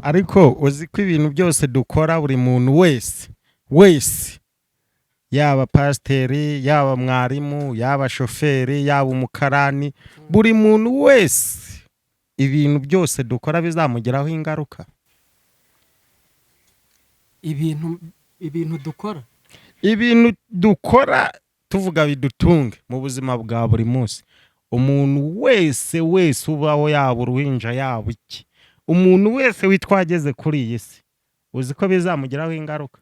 ariko uzi ko ibintu byose dukora buri muntu wese yaba pasiteri yaba mwarimu yaba shoferi yaba umukarani buri muntu wese ibintu byose dukora bizamugeraho ingaruka. ibintu dukora tuvuga bidutunge mu buzima bwa buri munsi. Umuntu wese ubaho yaba uruhinja yaba iki, umuntu wese witwageze kuri iyi si uzi ko bizamugeraho ingaruka.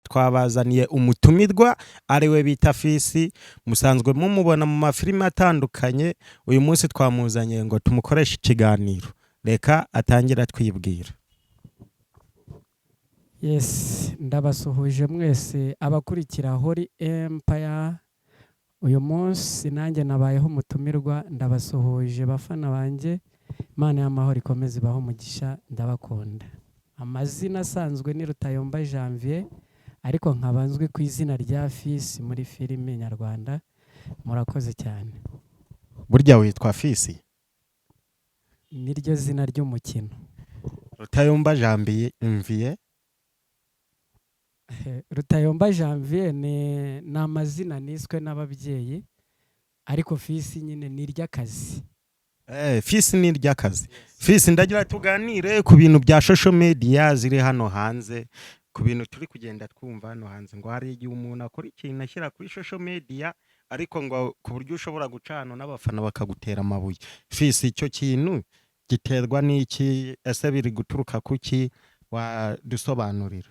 Twabazaniye umutumirwa ariwe bita Fisi, musanzwe mumubona mu mafilime atandukanye. Uyu munsi twamuzanye ngo tumukoreshe ikiganiro, reka atangira twibwira. Yes, ndabasuhuje mwese abakurikira Holy Empire. Uyu munsi nanjye nabayeho umutumirwa, ndabasuhuje bafana banjye. Imana y'amahoro ikomeze ibaho umugisha, ndabakunda. Amazina asanzwe ni Rutayomba Janvier, ariko nkabanzwe ku izina rya Fisi muri filime nyarwanda. Murakoze cyane. Burya witwa Fisi? Niryo zina ry'umukino. Rutayomba Janvier? Rutayomba Janvier ni amazina niswe n'ababyeyi, ariko Fisi nyine ni iry'akazi. Fisi ni iry'akazi. Fisi, ndagira tuganire ku bintu bya social media ziri hano hanze, ku bintu turi kugenda twumva hano hanze, ngo hari igihe umuntu akora ikintu ashyira kuri social media ariko ngo ku buryo ushobora gucana n'abafana bakagutera amabuye. Fisi, icyo kintu giterwa n'iki? Ese biri guturuka kuki? Wadusobanurira.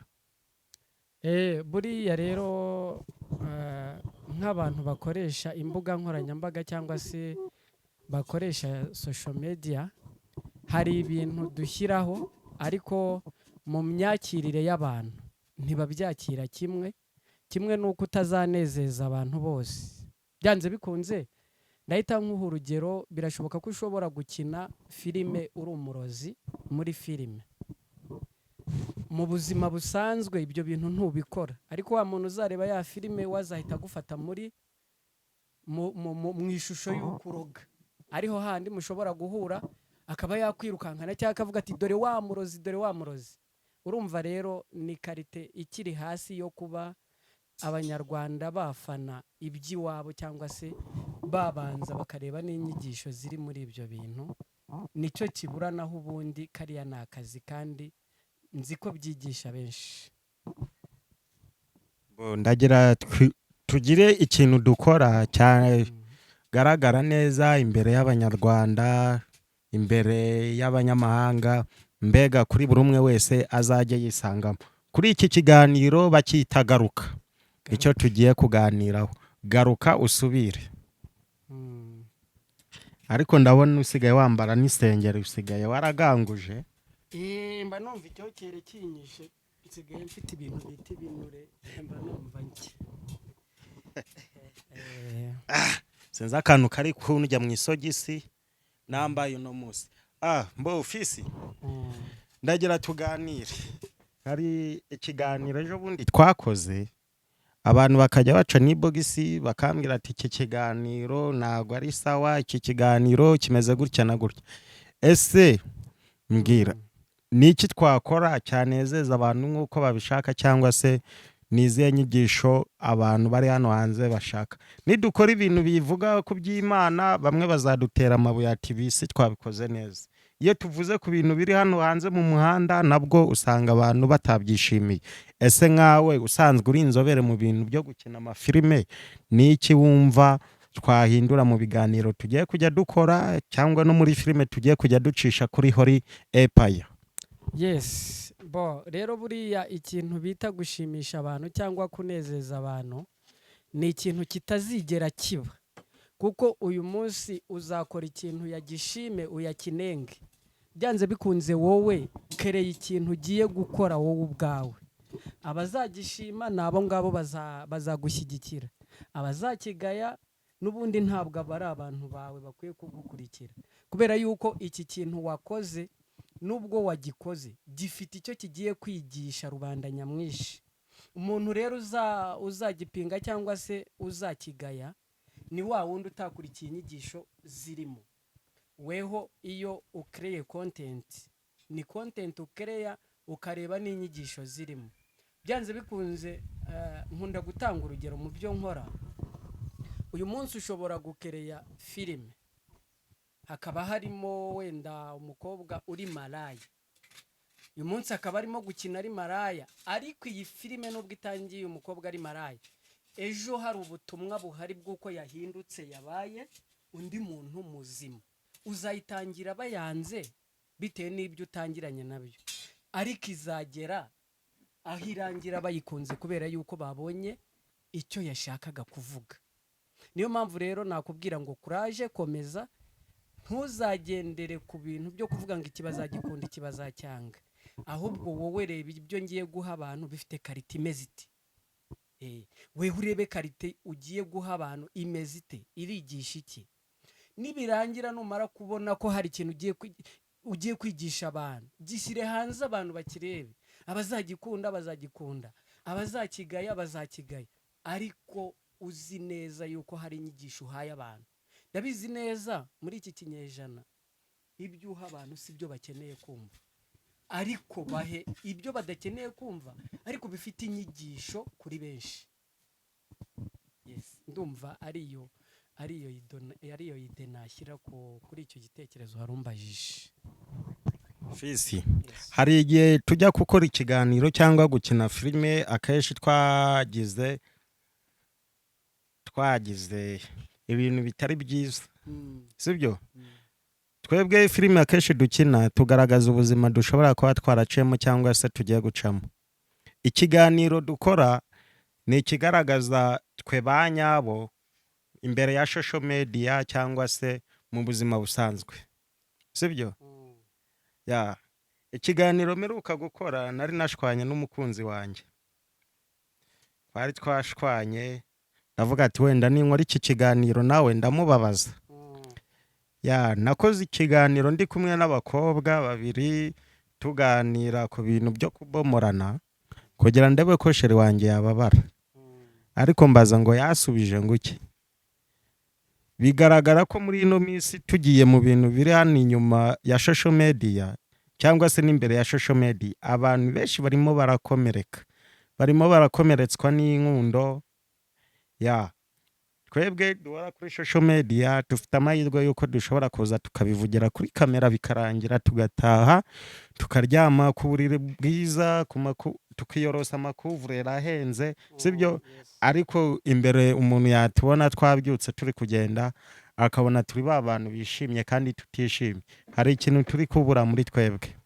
Buriya rero nk'abantu bakoresha imbuga nkoranyambaga cyangwa se bakoresha social media, hari ibintu dushyiraho ariko mu myakirire y'abantu ntibabyakira kimwe nuko utazanezeza abantu bose. Byanze bikunze ndahita nk'uha urugero, birashoboka ko ushobora gukina filime uri umurozi muri filime. Mu buzima busanzwe ibyo bintu ntubikora, ariko wa muntu uzareba ya filime wazahita agufata mu ishusho y'ukuroga. Ariho handi mushobora guhura akaba yakwirukankana cyangwa akavuga ati dore wa murozi. Urumva rero ni karite ikiri hasi yo kuba abanyarwanda bafana iby'iwabo cyangwa se babanza bakareba n'inyigisho ziri muri ibyo bintu. Nicyo kibura, naho ubundi kariya ni akazi kandi nzi ko byigisha benshi. Ndagira tugire ikintu dukora cyagaragara neza imbere y'abanyarwanda, imbere y'abanyamahanga, mbega kuri buri umwe wese azajya yisangamo. Kuri iki kiganiro bacyita garuka. Icyo tugiye kuganiraho, garuka usubire. Ariko ndabona usigaye wambara n'isengeri, usigaye waraganguje. Mba numva icyokere kinyishe, nsigaye mfite ibintu bita ibinure, mba numva njye. Sinzi akantu kari kunjya mu isogisi nambaye uno munsi. Mbo Fisi, ndagira tuganire. Hari ikiganiro ejo bundi twakoze, abantu bakajya baca n'ibogisi bakambwira ati iki kiganiro ntabwo ari sawa, iki kiganiro kimeze gutya na gutya. Ese mbwira, ni iki twakora cyanezeza abantu nk'uko babishaka, cyangwa se nizihe nyigisho abantu bari hano hanze bashaka? Nidukora ibintu bivuga ku by'Imana, bamwe bazadutera amabuye ati bisi twabikoze neza. Iyo tuvuze ku bintu biri hano hanze mu muhanda, nabwo usanga abantu batabyishimiye. Ese nkawe usanzwe uri inzobere mu bintu byo gukina amafilime, ni iki wumva twahindura mu biganiro tugiye kujya dukora, cyangwa no muri filime tugiye kujya ducisha kuri Holy Empire? Yes, rero buriya ikintu bita gushimisha abantu cyangwa kunezeza abantu ni ikintu kitazigera kiba, kuko uyu munsi uzakora ikintu yagishime uyakinenge. Byanze bikunze wowe kereye ikintu ugiye gukora wowe ubwawe. Abazagishima nabo ngabo bazagushyigikira, abazakigaya n'ubundi ntabwo bari abantu bawe bakwiye kugukurikira, kubera yuko iki kintu wakoze nubwo wagikoze gifite icyo kigiye kwigisha rubanda nyamwinshi. Umuntu rero uzagipinga cyangwa se uzakigaya ni wa wundi utakurikiye inyigisho zirimo. Weho iyo ukereye content, ni content ukereya ukareba n'inyigisho zirimo. Byanze bikunze nkunda gutanga urugero mu byo nkora. Uyu munsi ushobora gukereya filime, hakaba harimo wenda umukobwa uri maraya, uyu munsi akaba arimo gukina ari maraya, ariko iyi filime nubwo itangiye umukobwa ari maraya, ejo hari ubutumwa buhari bw'uko yahindutse yabaye undi muntu muzima. Uzayitangira bayanze bitewe n'ibyo utangiranye nabyo, ariko izagera aho irangira bayikunze kubera yuko babonye icyo yashakaga kuvuga. Niyo mpamvu rero nakubwira ngo courage, komeza, ntuzagendere ku bintu byo kuvuga ngo ikibazagikunda ikibazacyanga, ahubwo wowe reba ibyo ngiye guha abantu bifite karite imeze iti. Wewe urebe karite ugiye guha abantu imeze ite, irigisha iki. Nibirangira numara kubona ko hari ikintu ugiye kwigisha abantu, gishyire hanze abantu bakirebe. Abazagikunda bazagikunda, abazakigaya bazakigaya, ariko uzi neza yuko hari inyigisho uhaye abantu. Ndabizi neza muri iki kinyejana ibyo uha abantu si byo bakeneye kumva, ariko bahe ibyo badakeneye kumva ariko bifite inyigisho kuri benshi. Yes, ndumva ariyo ide nashyira kuri icyo gitekerezo harumbajije. Fisi, hari igihe tujya gukora ikiganiro cyangwa gukina filime, akenshi twagize ibintu bitari byiza, sibyo? Twebwe filime akenshi dukina tugaragaza ubuzima dushobora kuba twaracemo cyangwa se tugiye gucamo. Ikiganiro dukora ni ikigaragaza twe ba nyabo imbere ya social media cyangwa se mu buzima busanzwe, sibyo? Ya, ikiganiro mperuka gukora nari nashwanye n'umukunzi wanjye, twari twashwanye, ndavuga ati wenda ninkora iki kiganiro nawe ndamubabaza. Ya, nakoze ikiganiro ndi kumwe n'abakobwa babiri tuganira ku bintu byo kubomorana kugira ndebe ko sheri wanjye yababara, ariko mbaza ngo yasubije ngo iki. Bigaragara ko muri ino minsi tugiye mu bintu biri hano inyuma ya social media cyangwa se n'imbere ya social media, abantu benshi barimo barakomereka, barimo barakomeretswa n'inkundo. Ya, twebwe duhora kuri social media dufite amahirwe yuko dushobora kuza tukabivugira kuri kamera bikarangira, tugataha tukaryama ku buriri bwiza, tukiyorosa amakuvureri ahenze, sibyo? Ariko imbere umuntu yatubona twabyutse turi kugenda akabona turi ba bantu bishimye kandi tutishimye. Hari ikintu turi kubura muri twebwe.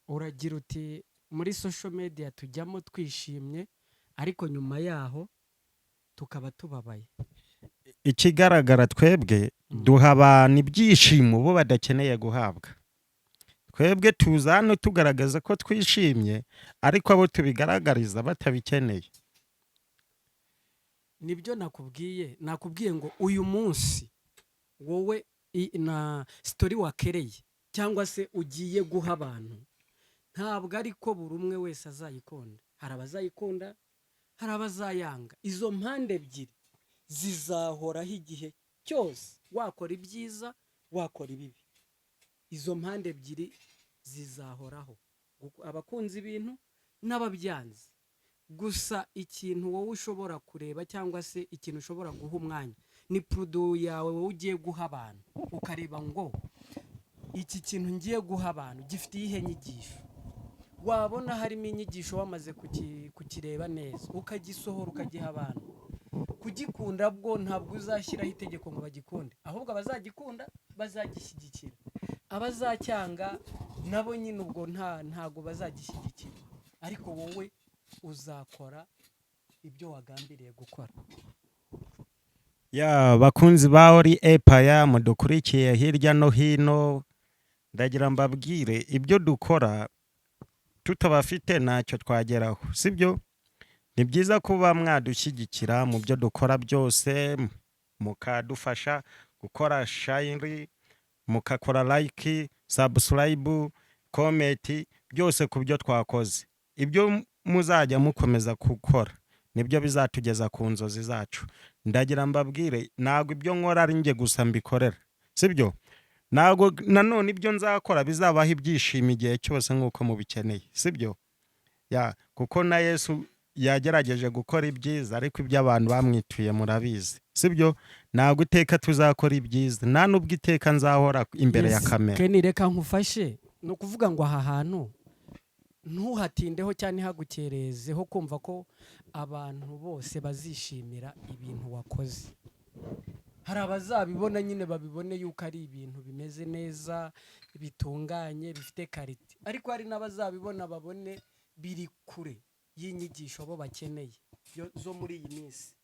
Uragira uti muri social media tujyamo twishimye, ariko nyuma yaho tukaba tubabaye. Ikigaragara twebwe duha abantu ibyishimo bo badakeneye guhabwa. Twebwe tuza hano tugaragaza ko twishimye, ariko abo tubigaragariza batabikeneye. Nibyo nakubwiye ngo uyu munsi wowe na story wakereye cyangwa se ugiye guha abantu, ntabwo ariko buri umwe wese azayikunda. Hari abazayikunda, hari abazayanga. Izo mpande ebyiri zizahoraho igihe cyose, wakora ibyiza wakora ibibi, izo mpande ebyiri zizahoraho, abakunze ibintu n'ababyanze. Gusa ikintu wowe ushobora kureba cyangwa se ikintu ushobora guha umwanya ni produit yawe wowe ugiye guha abantu, ukareba ngo iki kintu ngiye guha abantu gifite iyihe nyigisho. Wabona harimo inyigisho wamaze kukireba neza, ukagisohora ukagiha abantu. Kugikunda bwo ntabwo uzashyiraho itegeko ngo bagikunde, ahubwo abazagikunda bazagishyigikira, abazacyanga nabo nyine ubwo ntago bazagishyigikira, ariko wowe uzakora ibyo wagambiriye gukora. Ya, bakunzi ba Ori Empire mudukurikiye hirya no hino, ndagira mbabwire ibyo dukora tutabafite ntacyo twageraho, sibyo? Ni byiza kuba mwadushyigikira mu byo dukora byose, mukadufasha gukora share, mukakora like, subscribe, comment, byose ku byo twakoze. Ibyo muzajya mukomeza gukora nibyo bizatugeza ku nzozi zacu. Ndagira mbabwire ntabwo ibyo nkora ari njye gusa mbikorera, sibyo? Ntabwo nanone ibyo nzakora bizabaho ibyishimo igihe cyose nk'uko mubikeneye, sibyo? Kuko na Yesu yagerageje gukora ibyiza, ariko ibyo abantu bamwituye murabizi, sibyo? Ntabwo iteka tuzakora ibyiza, nta n'ubwo iteka nzahora imbere ya kamera. Keni reka nkufashe, ni ukuvuga ngo aha hantu ntuhatindeho cyane hagukerezeho kumva ko abantu bose bazishimira ibintu wakoze. Hari abazabibona nyine babibone yuko ari ibintu bimeze neza, bitunganye, bifite karite, ariko hari n'abazabibona babone biri kure y'inyigisho bo bakeneye zo muri iyi minsi.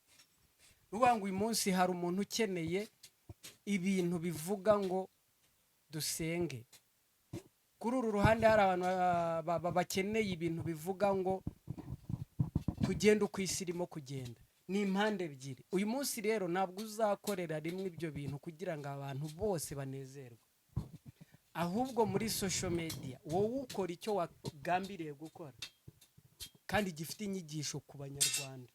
Uvuga ngo uyu munsi hari umuntu ukeneye ibintu bivuga ngo dusenge. Kuri uru ruhande hari abantu bakeneye ibintu bivuga ngo tugende uko isi irimo kugenda. Ni impande ebyiri. Uyu munsi rero ntabwo uzakorera rimwe ibyo bintu kugira ngo abantu bose banezerwe, ahubwo muri social media wowe ukora icyo wagambiriye gukora kandi gifite inyigisho ku banyarwanda.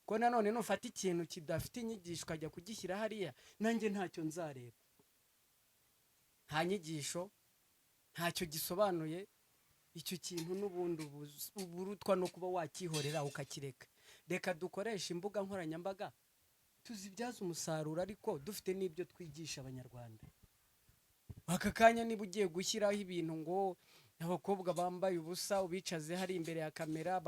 Ko nanone nufata ikintu kidafite inyigisho ukajya kugishyira hariya, nanjye ntacyo nzareba, nta nyigisho, ntacyo gisobanuye. Icyo kintu n'ubundi uburutwa no kuba wakihorera ukakireka. Reka dukoresha imbuga nkoranyambaga tuzibyaza umusaruro, ariko dufite n'ibyo twigisha abanyarwanda. Aka kanya niba ugiye gushyiraho ibintu ngo abakobwa bambaye ubusa ubicaze hari imbere ya kamera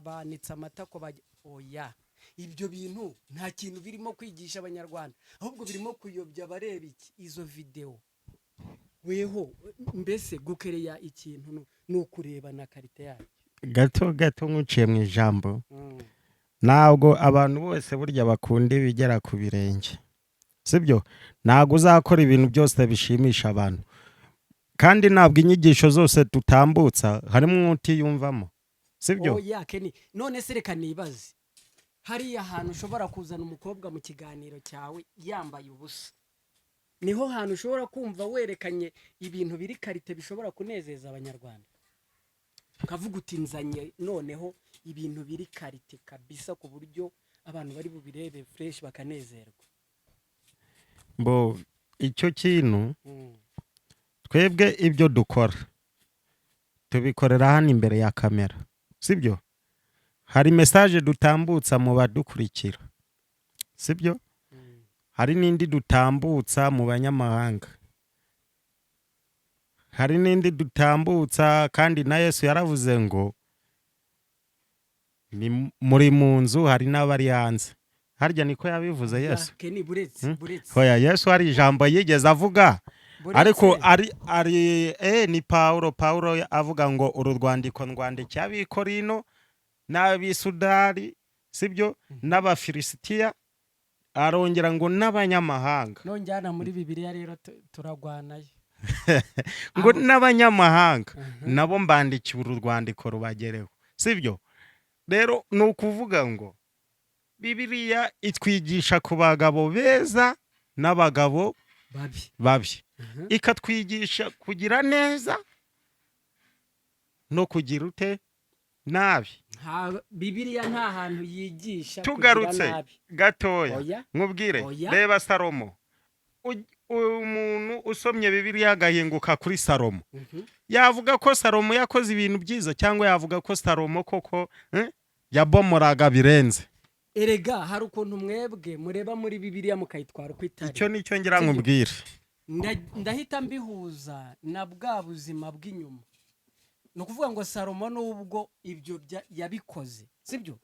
banitse amatako, oya, ibyo bintu nta kintu birimo kwigisha abanyarwanda, ahubwo birimo kuyobya abareba izo video. Weho mbese gukereya ikintu ni ukureba na karite yayo. Gato nkuciye mu ijambo, ntabwo abantu bose burya bakunda ibigera ku birenge, sibyo? Ntabwo uzakora ibintu byose bishimisha abantu, kandi ntabwo inyigisho zose tutambutsa harimo utiyumvamo, sibyo? Oya Keni, none se reka nibaze, hariya hantu ushobora kuzana umukobwa mu kiganiro cyawe yambaye ubusa, niho hantu ushobora kumva werekanye ibintu biri karite bishobora kunezeza abanyarwanda. Ukavuga uti nzanye noneho ibintu biri karite kabisa ku buryo abantu bari bubirebe fresh bakanezerwa. Icyo kintu twebwe ibyo dukora tubikorera hano imbere ya kamera, sibyo? Hari message dutambutsa mu badukurikira, sibyo? Hari n'indi dutambutsa mu banyamahanga, hari n'indi dutambutsa, kandi na Yesu yaravuze ngo ni muri mu nzu hari n'abari hanze. Harya niko yabivuze Yesu? Keni buretse. Hoya, Yesu hari ijambo yigeze avuga, ariko ni Paulo avuga ngo uru rwandiko ndwandikiye abikorino n'abisudari, sibyo? N'abafilisitiya, arongera ngo n'abanyamahanga. Nonjyana muri Bibiliya rero turagwanayo. Ngo n'abanyamahanga nabo mbandikiye uru rwandiko rubagereho, sibyo? Rero ni ukuvuga ngo Bibiliya itwigisha ku bagabo beza n'abagabo babi, ikatwigisha kugira neza no kugira ute nabi. Bibiliya nta hantu yigisha tugarutse gatoya nkubwire, reba Salomo. Umuntu usomye Bibiliya agahinguka kuri Salomo, yavuga ko Salomo yakoze ibintu byiza, cyangwa yavuga ko Salomo koko yabomoraga birenze? Erega hari ukuntu mwebwe mureba muri Bibiliya mukayitwara uko itari. Icyo nicyo ngira nkubwire. Ndahita mbihuza na bwa buzima bw'inyuma. No kuvuga ngo Salomo nubwo ibyo yabikoze, sibyo?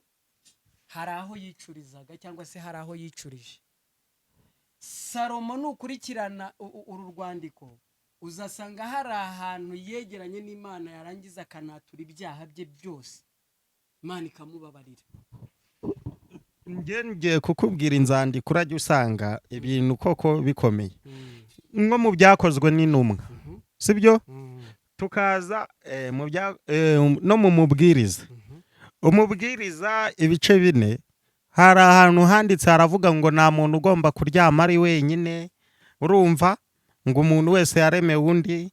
Hari aho yicurizaga cyangwa se hari aho yicurije. Salomo nukurikirana uru rwandiko uzasanga hari ahantu yegeranye n'Imana yarangiza akanatura ibyaha bye byose, Imana ikamubabarira. Ngiye kukubwira inzandiko urajya usanga ibintu koko bikomeye, nko mu byakozwe n'intumwa, sibyo? Tukaza no mu mubwiriza. Umubwiriza ibice 4, hari ahantu handitse haravuga ngo nta muntu ugomba kuryama ari wenyine, urumva? Ngo umuntu wese yaremewe undi,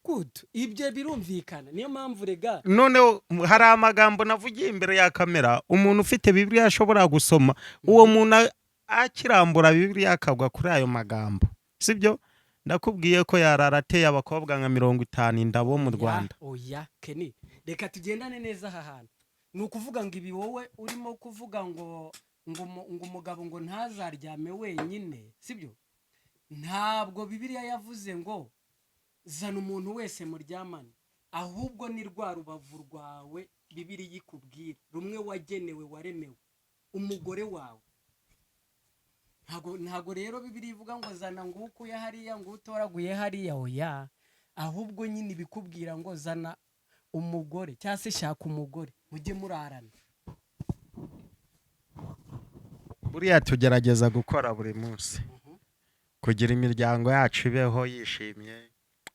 gudu ibyo birumvikana niyo mpamvu rega noneho hari amagambo navugiye imbere ya kamera umuntu ufite bibiliya ashobora gusoma uwo muntu akirambura bibiliya akagwa kuri ayo magambo sibyo ndakubwiye ko yarara ateye abakobwa nka 50 indabo mu Rwanda. Oya Kenny reka tugendane neza aha hantu ni ukuvuga ngo ibi wowe urimo kuvuga ngo umugabo ngo ntazaryame wenyine sibyo ntabwo bibiliya yavuze ngo zana umuntu wese muryamane ahubwo ni rwa rubavu rwawe bibiliya ikubwira rumwe wagenewe waremewe umugore wawe ntago rero bibiliya ivuga ngo zana ngo ukuye hariya ngo utoraguye hariya oya ahubwo nyine ibikubwira ngo zana umugore cyangwa se shaka umugore mujye murarana. Buriya tugerageza gukora buri munsi kugira imiryango yacu ibeho yishimye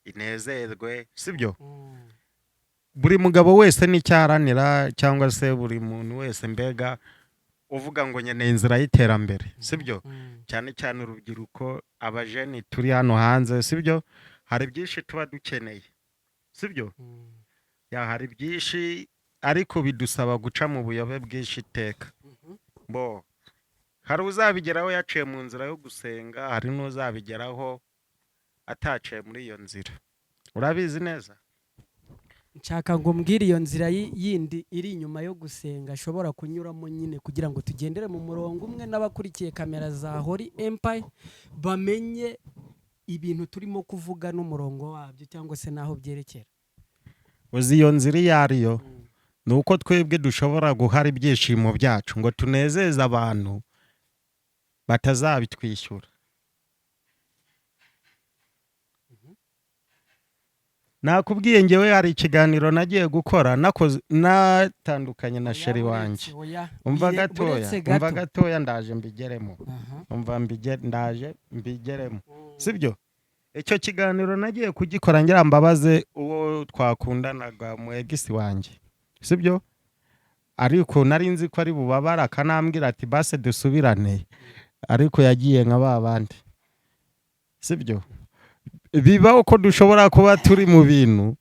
inezerwe sibyo buri mugabo wese n'icyaranira cyangwa se buri muntu wese mbega uvuga ngo nyene inzira y'iterambere sibyo cyane cyane urubyiruko abajeni turi hano hanze sibyo hari byinshi tuba dukeneye sibyo ya hari byinshi ariko bidusaba guca mu buyobe bwinshi iteka bo hari uzabigeraho yaciye mu nzira yo gusenga hari n'uzabigeraho ataciye muri iyo nzira urabizi neza nshaka ngo mbwire iyo nzira yindi iri inyuma yo gusenga ashobora kunyuramo nyine kugira ngo tugendere mu murongo umwe n'abakurikiye kamera za Holy Empire bamenye ibintu turimo kuvuga n'umurongo wabyo cyangwa se naho byerekera. uzi iyo nzira iyo ariyo ni uko twebwe dushobora guhara ibyishimo byacu ngo tunezeze abantu batazabitwishyura. Nakubwiye ngewe hari ikiganiro nagiye gukora natandukanye na sheri wanjye umva gatoya ndaje mbigeremo ndaje mbigeremo sibyo icyo kiganiro nagiye kugikora ngira mbabaze uwo twakundanaga mu egisi wanjye sibyo ariko nari nzi ko ari bubabara akanambwira ati base dusubirane ariko yagiye nka babandi sibyo bibaho ko dushobora kuba turi mu bintu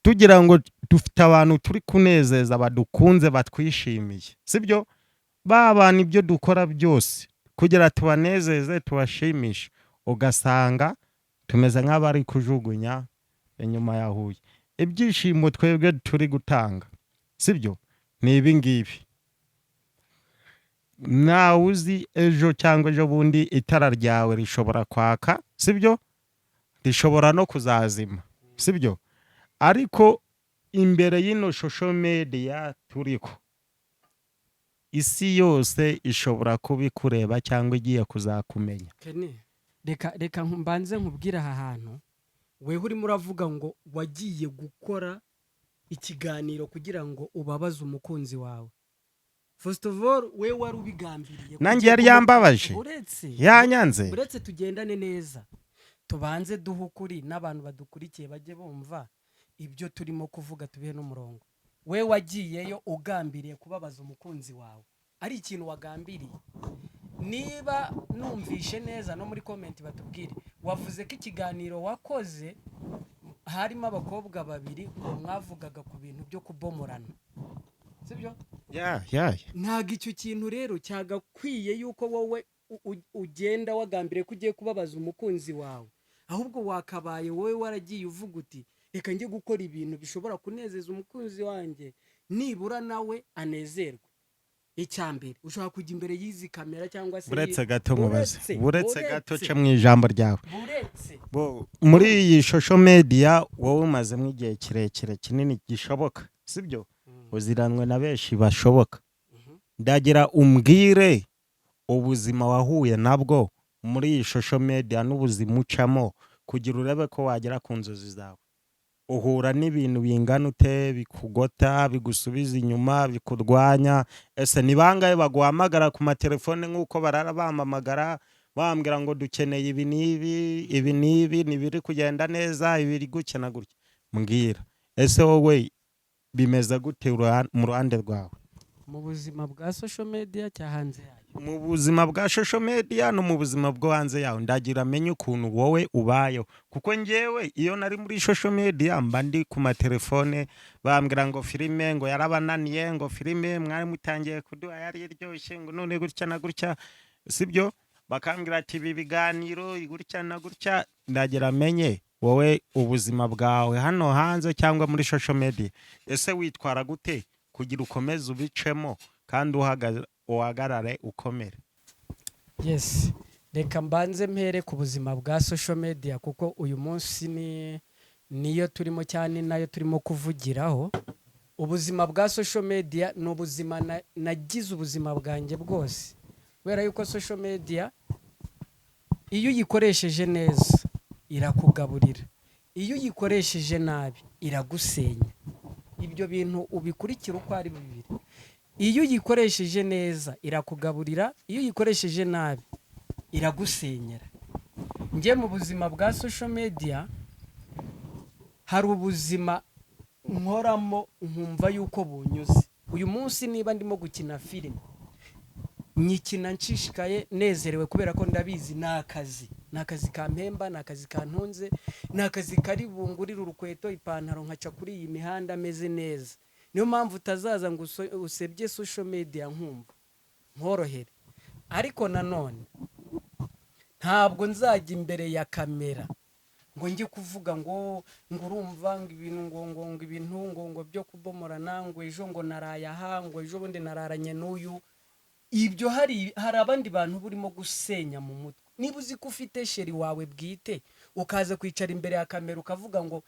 tugira ngo dufite abantu turi kunezeza badukunze batwishimiye sibyo babana ibyo dukora byose kugira tubanezeze tubashimishe ugasanga tumeze nk'abari kujugunya inyuma ya Huye ibyishimo twebwe turi gutanga sibyo ni ibi ngibi nawe uzi ejo cyangwa ejo bundi itara ryawe rishobora kwaka sibyo rishobora no kuzazima sibyo ariko imbere y'ino social media turiko isi yose ishobora kubikureba cyangwa igiye kuzakumenya. reka mbanze nkubwira aha hantu wewe urimo uravuga ngo wagiye gukora ikiganiro kugira ngo ubabaze umukunzi wawe. First of all we wari ubigambiriye nanjye yari yambabaje yanyanze uretse tugendane neza tubanze duhukuri n'abantu badukurikiye bajye bumva ibyo turimo kuvuga tubihe n'umurongo. We wagiyeyo ugambiriye kubabaza umukunzi wawe ari ikintu wagambiriye niba numvishe neza no muri comment batubwire wavuze ko ikiganiro wakoze harimo abakobwa babiri ngo mwavugaga ku bintu byo kubomorana sibyo ntago icyo kintu rero cyagakwiye yuko wowe ugenda wagambiriye ko ugiye kubabaza umukunzi wawe ahubwo wakabaye wowe waragiye uvuga uti reka njye gukora ibintu bishobora kunezeza umukunzi wanjye nibura nawe anezerwe. Icyambere ushobora kujya imbere y'izi kamera cyangwa se buretse gato mubaze buretse gato cyo mu ijambo ryawe muri iyi social media wowe umazemo igihe kirekire kinini gishoboka sibyo uziranwe na benshi bashoboka ndagira umbwire ubuzima wahuye nabwo muri iyi social media n'ubuzima ucamo kugira urebe ko wagera ku nzozi zawe uhura n'ibintu bingana ute bikugota bigusubiza inyuma bikurwanya ese ni bangahe baguhamagara ku matelefone nk'uko barara bamamagara bambwira ngo dukeneye ibi n'ibi nibiri kugenda neza ibiri gukena gutya mbwira ese wowe bimeze gute mu ruhande rwawe mu buzima bwa social media cya hanze yayo mu buzima bwa social media no mu buzima bwo hanze yawe ndagira amenye ukuntu wowe ubayeho kuko njyewe iyo nari muri social media mba ndi ku matelefone bambwira ngo filime ngo yarabananiye ngo filime mwari mutangiye kuduha yari iryoshye ngo none gutya na gutya sibyo bakambwira ati ibi biganiro gutya na gutya ndagira amenye wowe ubuzima bwawe hano hanze cyangwa muri social media ese witwara gute kugira ukomeze ubicemo kandi uhagarare ukomere. Yes, reka mbanze mpere ku buzima bwa social media kuko uyu munsi niyo turimo cyane nayo turimo kuvugiraho. Ubuzima bwa social media ni ubuzima nagize ubuzima bwanjye bwose kubera yuko social media iyo uyikoresheje neza irakugaburira, iyo uyikoresheje nabi iragusenya. Ibyo bintu ubikurikira uko ari bibiri. Iyo uyikoresheje neza irakugaburira, iyo uyikoresheje nabi iragusenyera. Njye mu buzima bwa social media hari ubuzima nkoramo nkumva yuko bunyuze. Uyu munsi niba ndimo gukina filime nyikina nshishikaye nezerewe kubera ko ndabizi nakazi kampemba, nakazi kantunze, nakazi kari bungurira urukweto ipantaro nkaca kuri iyi mihanda ameze neza. Niyo mpamvu utazaza ngo usebye social media nkumva nkorohere. Ariko nanone ntabwo nzajya imbere ya kamera ngo njye kuvuga ngo urumva ngo ibintu ngo byo kubomorana ngo ejo ngo naraye aha ngo ejo bundi nararanye n'uyu. Ibyo hari abandi bantu burimo gusenya mu mutwe. Niba uzi ko ufite sheri wawe bwite ukaza kwicara imbere ya kamera ukavuga ngo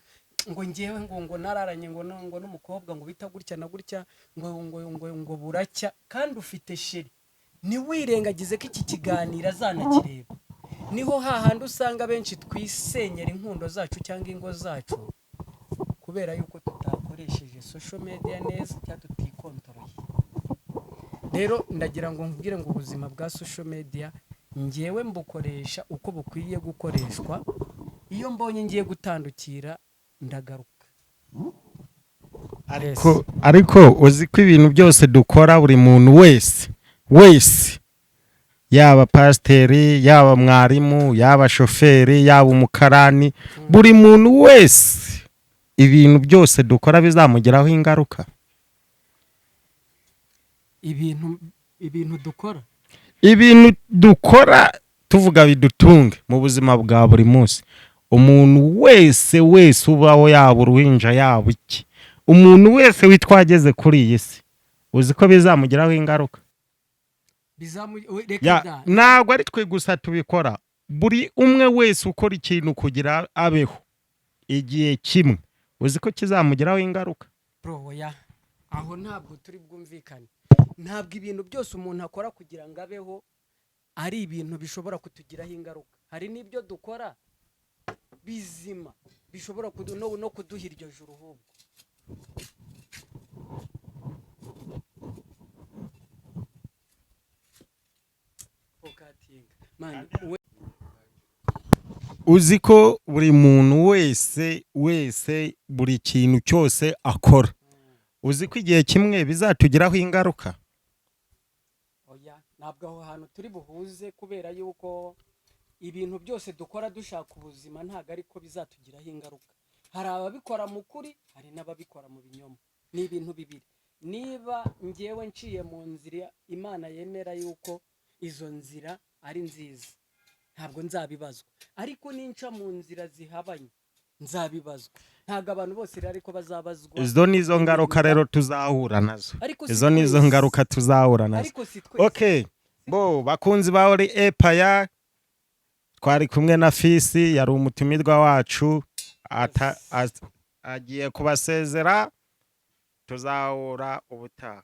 ngewe ngo nararanye ngo n'umukobwa ngo bita gutya na gutya ngo buracya kandi ufite sheri, ntiwirengagize ko iki kiganiro azanakireba. Niho hahandi usanga benshi twisenyera inkundo zacu cyangwa ingo zacu kubera yuko tutakoresheje social media neza cyangwa tutikontoroye. Rero ndagira ngo nkubwire ngo ubuzima bwa social media ngewe mbukoresha uko bukwiye gukoreshwa. Iyo mbonye ngiye gutandukira ndagaruka. Ariko uzi ko ibintu byose dukora buri muntu wese yaba pasiteri, yaba mwarimu, yaba shoferi, yaba umukarani, buri muntu wese ibintu byose dukora bizamugeraho ingaruka. Ibintu dukora tuvuga bidutunge mu buzima bwa buri munsi. Umuntu wese ubaho yaba uruhinja yaba iki, umuntu wese witwageze kuri iyi si uzi ko bizamugeraho ingaruka. Ntabwo ari twe gusa tubikora, buri umwe wese ukora ikintu kugira abeho igihe kimwe uzi ko kizamugeraho ingaruka. Bro ya aho ntabwo turi bwumvikane. Ntabwo ibintu byose umuntu akora kugira ngo abeho ari ibintu bishobora kutugiraho ingaruka. Hari n'ibyo dukora bizima bishobora no kuduha iryo juru ahubwo. Uzi ko buri muntu wese buri kintu cyose akora uzi ko igihe kimwe bizatugiraho ingaruka. Oya, ntabwo aho hantu turi buhuze kubera yuko ibintu byose dukora dushaka ubuzima ntabwo ariko bizatugiraho ingaruka. Hari ababikora mu kuri, hari n'ababikora mu binyoma. Ni ibintu bibiri. Niba ngewe nciye mu nzira Imana yemera yuko izo nzira ari nziza ntabwo nzabibazwa, ariko ninca mu nzira zihabanye nzabibazwa. Ntabwo abantu bose rero ariko bazabazwa. Izo nizo ngaruka rero tuzahura nazo. Izo nizo ngaruka tuzahura nazo. Okay, bakunzi ba Holy Empire, twari kumwe na Fisi, yari umutumirwa wacu, agiye kubasezera, tuzahura ubutaha.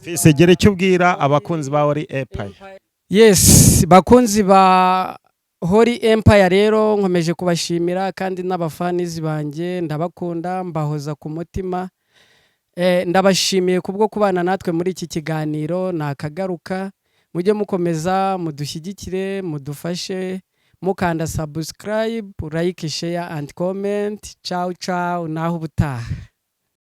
Fisi gira icyo ubwira abakunzi ba Holy Empire. Yes, bakunzi ba Holy Empire rero nkomeje kubashimira kandi n'abafanizi banjye ndabakunda mbahoza ku mutima. Ndabashimiye kubwo kubana natwe muri iki kiganiro nakagaruka. Mujye mukomeza mudushyigikire, mudufashe, mukanda subscribe, like, share and comment. Ciao naho ubutaha.